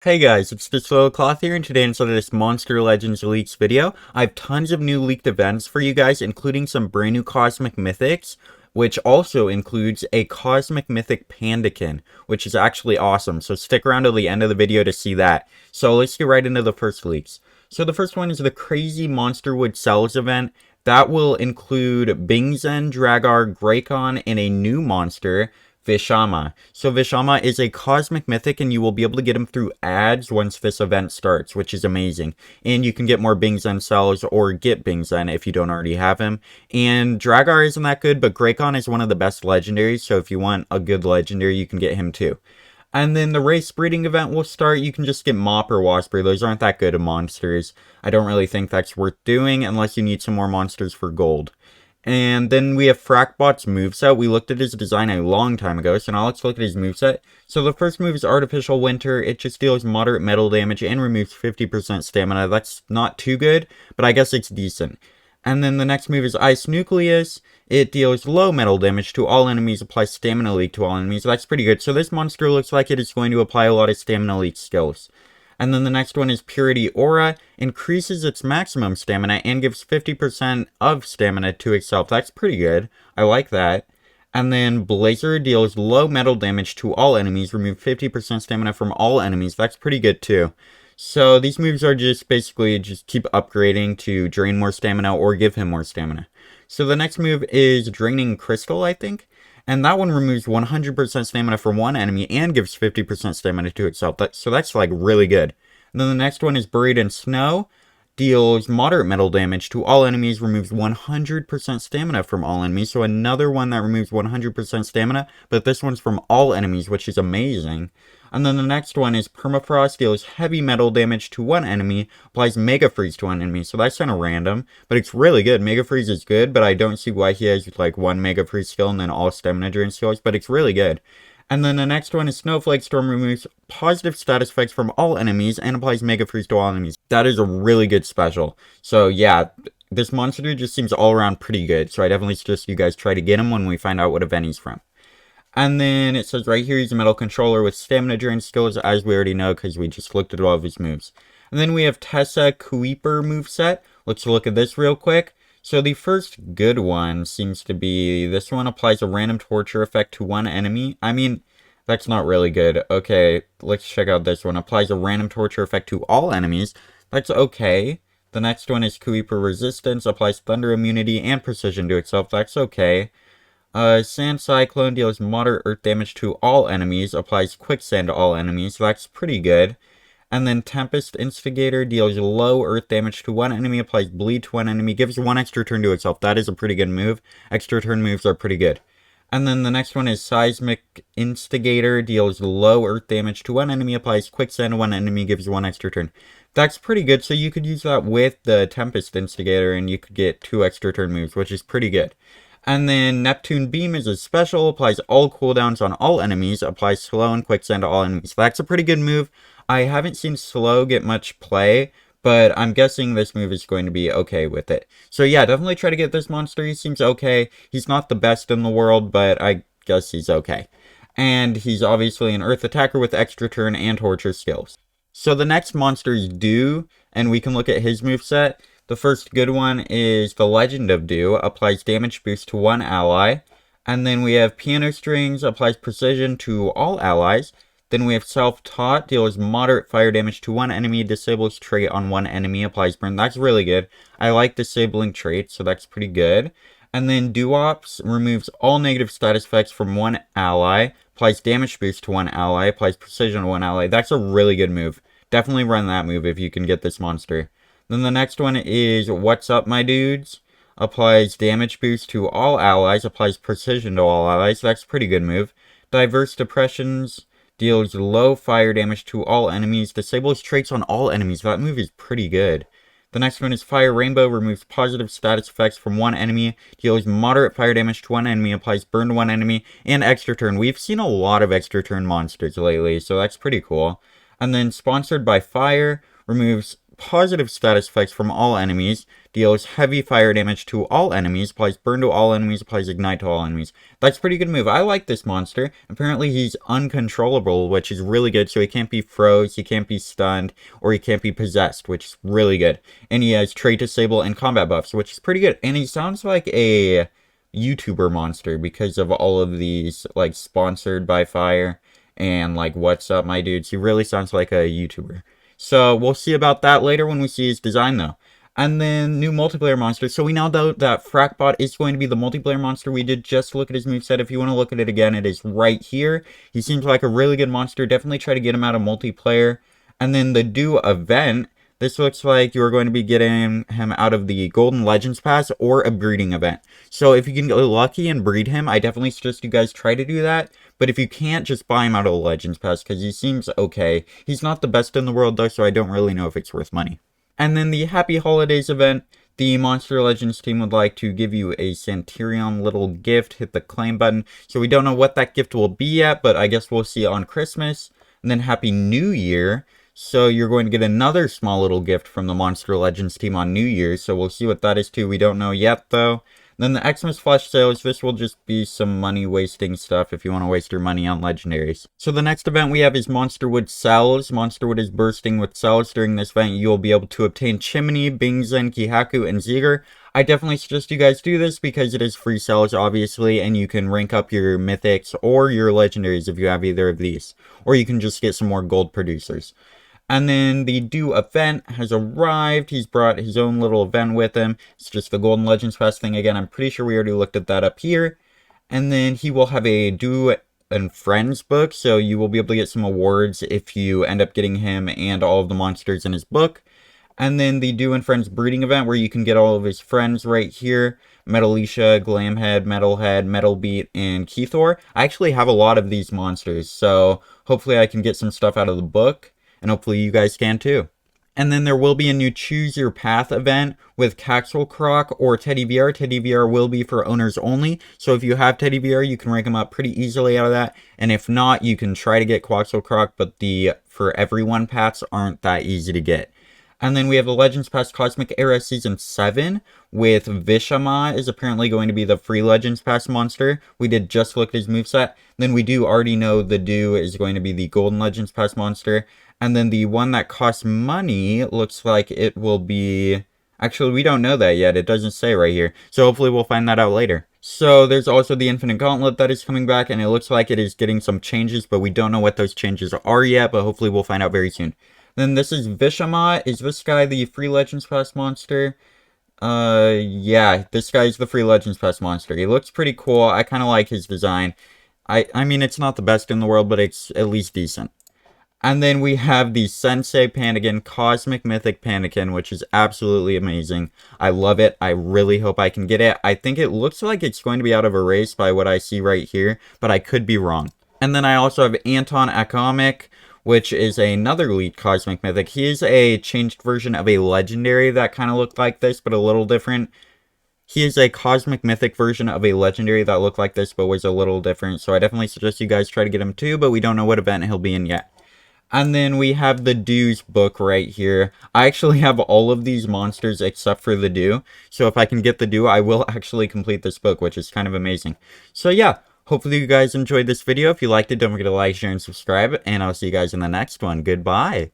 Hey guys, it's the Slow Cloth here, and today instead of this Monster Legends Leaks video, I have tons of new leaked events for you guys, including some brand new Cosmic Mythics, which also includes a Cosmic Mythic Pandakin, which is actually awesome, so stick around till the end of the video to see that. So let's get right into the first leaks. So the first one is the Crazy Monsterwood Cells event. That will include Bingzen, Dragar, Greykon, and a new monster, Vishama. So Vishama is a cosmic mythic, and you will be able to get him through ads once this event starts, which is amazing. And you can get more Bingzen cells or get Bingzen if you don't already have him. And Dragar isn't that good, but Greykon is one of the best legendaries, so if you want a good legendary, you can get him too. And then the race breeding event will start. You can just get Mop or Wasper. Those aren't that good of monsters. I don't really think that's worth doing unless you need some more monsters for gold. And then we have Frackbot's moveset. We looked at his design a long time ago, so now let's look at his moveset. So the first move is Artificial Winter. It just deals moderate metal damage and removes 50% stamina. That's not too good, but I guess it's decent. And then the next move is Ice Nucleus. It deals low metal damage to all enemies, applies Stamina Leak to all enemies. That's pretty good. So this monster looks like it is going to apply a lot of Stamina Leak skills. And then the next one is Purity Aura, increases its maximum stamina and gives 50% of stamina to itself. That's pretty good. I like that. And then Blazer deals low metal damage to all enemies, remove 50% stamina from all enemies. That's pretty good too. So these moves are just basically just keep upgrading to drain more stamina or give him more stamina. So the next move is Draining Crystal, I think. And that one removes 100% stamina from one enemy and gives 50% stamina to itself. So that's like really good. And then the next one is Buried in Snow. Deals moderate metal damage to all enemies, removes 100% stamina from all enemies. So another one that removes 100% stamina, but this one's from all enemies, which is amazing. And then the next one is Permafrost, deals heavy metal damage to one enemy, applies Mega Freeze to one enemy. So that's kind of random, but it's really good. Mega Freeze is good, but I don't see why he has like one Mega Freeze skill and then all stamina drain skills, but it's really good. And then the next one is Snowflake Storm, removes positive status effects from all enemies and applies Mega Freeze to all enemies. That is a really good special. So yeah, this monster just seems all around pretty good. So I definitely suggest you guys try to get him when we find out what event he's from. And then it says right here he's a metal controller with stamina drain skills, as we already know because we just looked at all of his moves. And then we have Tessa Kuiper moveset. Let's look at this real quick. So the first good one seems to be this one, applies a random torture effect to one enemy. I mean, that's not really good. Okay, let's check out this one. Applies a random torture effect to all enemies. That's okay. The next one is Kuiper Resistance, applies thunder immunity and precision to itself. That's okay. Sand Cyclone deals moderate earth damage to all enemies, applies quicksand to all enemies. That's pretty good. And then Tempest Instigator deals low earth damage to one enemy, applies bleed to one enemy, gives one extra turn to itself. That is a pretty good move. Extra turn moves are pretty good. And then the next one is Seismic Instigator, deals low earth damage to one enemy, applies quicksand to one enemy, gives one extra turn. That's pretty good, so you could use that with the Tempest Instigator and you could get 2 extra turn moves, which is pretty good. And then Neptune Beam is a special, applies all cooldowns on all enemies, applies slow and quicksand to all enemies. That's a pretty good move. I haven't seen slow get much play, but I'm guessing this move is going to be okay with it. So yeah, definitely try to get this monster. He seems okay. He's not the best in the world, but I guess he's okay. And he's obviously an earth attacker with extra turn and torture skills. So the next monster is Dew, and we can look at his moveset. The first good one is the Legend of Dew, applies damage boost to one ally. And then we have Piano Strings, applies precision to all allies. Then we have Self-Taught, deals moderate fire damage to one enemy, disables trait on one enemy, applies burn. That's really good. I like disabling traits, so that's pretty good. And then Duops removes all negative status effects from one ally, applies damage boost to one ally, applies precision to one ally. That's a really good move. Definitely run that move if you can get this monster. Then the next one is What's Up, My Dudes? Applies damage boost to all allies, applies precision to all allies. That's a pretty good move. Diverse Depressions deals low fire damage to all enemies, disables traits on all enemies. That move is pretty good. The next one is Fire Rainbow, removes positive status effects from one enemy, deals moderate fire damage to one enemy, applies burn to one enemy, and extra turn. We've seen a lot of extra turn monsters lately, so that's pretty cool. And then Sponsored by Fire, removes positive status effects from all enemies, deals heavy fire damage to all enemies, applies burn to all enemies, applies ignite to all enemies. That's a pretty good move. I like this monster. Apparently he's uncontrollable, which is really good, so he can't be froze, he can't be stunned, or he can't be possessed, which is really good. And he has trait disable and combat buffs, which is pretty good. And he sounds like a YouTuber monster because of all of these, like, sponsored by Fire and, like, what's up, my dudes. He really sounds like a YouTuber. So we'll see about that later when we see his design, though. And then new multiplayer monster. So we now know that Frackbot is going to be the multiplayer monster. We did just look at his moveset. If you want to look at it again, it is right here. He seems like a really good monster. Definitely try to get him out of multiplayer. And then the do event. This looks like you're going to be getting him out of the Golden Legends Pass or a breeding event. So if you can get lucky and breed him, I definitely suggest you guys try to do that. But if you can't, just buy him out of the Legends Pass because he seems okay. He's not the best in the world though, so I don't really know if it's worth money. And then the Happy Holidays event. The Monster Legends team would like to give you a Centurion little gift. Hit the claim button. So we don't know what that gift will be yet, but I guess we'll see on Christmas. And then Happy New Year. So you're going to get another small little gift from the Monster Legends team on New Year's. So we'll see what that is too. We don't know yet though. Then the Xmas flash sales, this will just be some money wasting stuff if you want to waste your money on legendaries. So the next event we have is Monsterwood Cells. Monsterwood is bursting with cells. During this event, you'll be able to obtain Chimney, Bingzen, Kihaku, and Ziger. I definitely suggest you guys do this because it is free cells, obviously, and you can rank up your Mythics or your legendaries if you have either of these. Or you can just get some more gold producers. And then the Do event has arrived. He's brought his own little event with him. It's just the Golden Legends Pass thing again. I'm pretty sure we already looked at that up here. And then he will have a Do and Friends book. So you will be able to get some awards if you end up getting him and all of the monsters in his book. And then the Do and Friends breeding event where you can get all of his friends right here. Metalisha, Glamhead, Metalhead, Metalbeat, and Keythor. I actually have a lot of these monsters. So hopefully I can get some stuff out of the book. And hopefully you guys can too. And then there will be a new Choose Your Path event with Caxel Croc or Teddy VR. Teddy VR will be for owners only. So if you have Teddy VR, you can rank him up pretty easily out of that. And if not, you can try to get Quaxel Croc, but the For Everyone paths aren't that easy to get. And then we have the Legends Pass Cosmic Era Season 7 with Vishama is apparently going to be the free Legends Pass monster. We did just look at his moveset. Then we do already know the Do is going to be the Golden Legends Pass monster. And then the one that costs money looks like it will be... Actually, we don't know that yet. It doesn't say right here. So hopefully we'll find that out later. So there's also the Infinite Gauntlet that is coming back. And it looks like it is getting some changes. But we don't know what those changes are yet. But hopefully we'll find out very soon. Then this is Vishama. Is this guy the free Legends Pass monster? Yeah. This guy's the free Legends Pass monster. He looks pretty cool. I kind of like his design. I mean, it's not the best in the world. But it's at least decent. And then we have the Sensei Panakin, Cosmic Mythic Panakin, which is absolutely amazing. I love it. I really hope I can get it. I think it looks like it's going to be out of a race by what I see right here, but I could be wrong. And then I also have Anton Akomic, which is another elite Cosmic Mythic. He is a changed version of a legendary that kind of looked like this, but a little different. He is a Cosmic Mythic version of a legendary that looked like this, but was a little different. So I definitely suggest you guys try to get him too, but we don't know what event he'll be in yet. And then we have the Do's book right here. I actually have all of these monsters except for the Do. So if I can get the Do, I will actually complete this book, which is kind of amazing. So yeah, hopefully you guys enjoyed this video. If you liked it, don't forget to like, share, and subscribe. And I'll see you guys in the next one. Goodbye.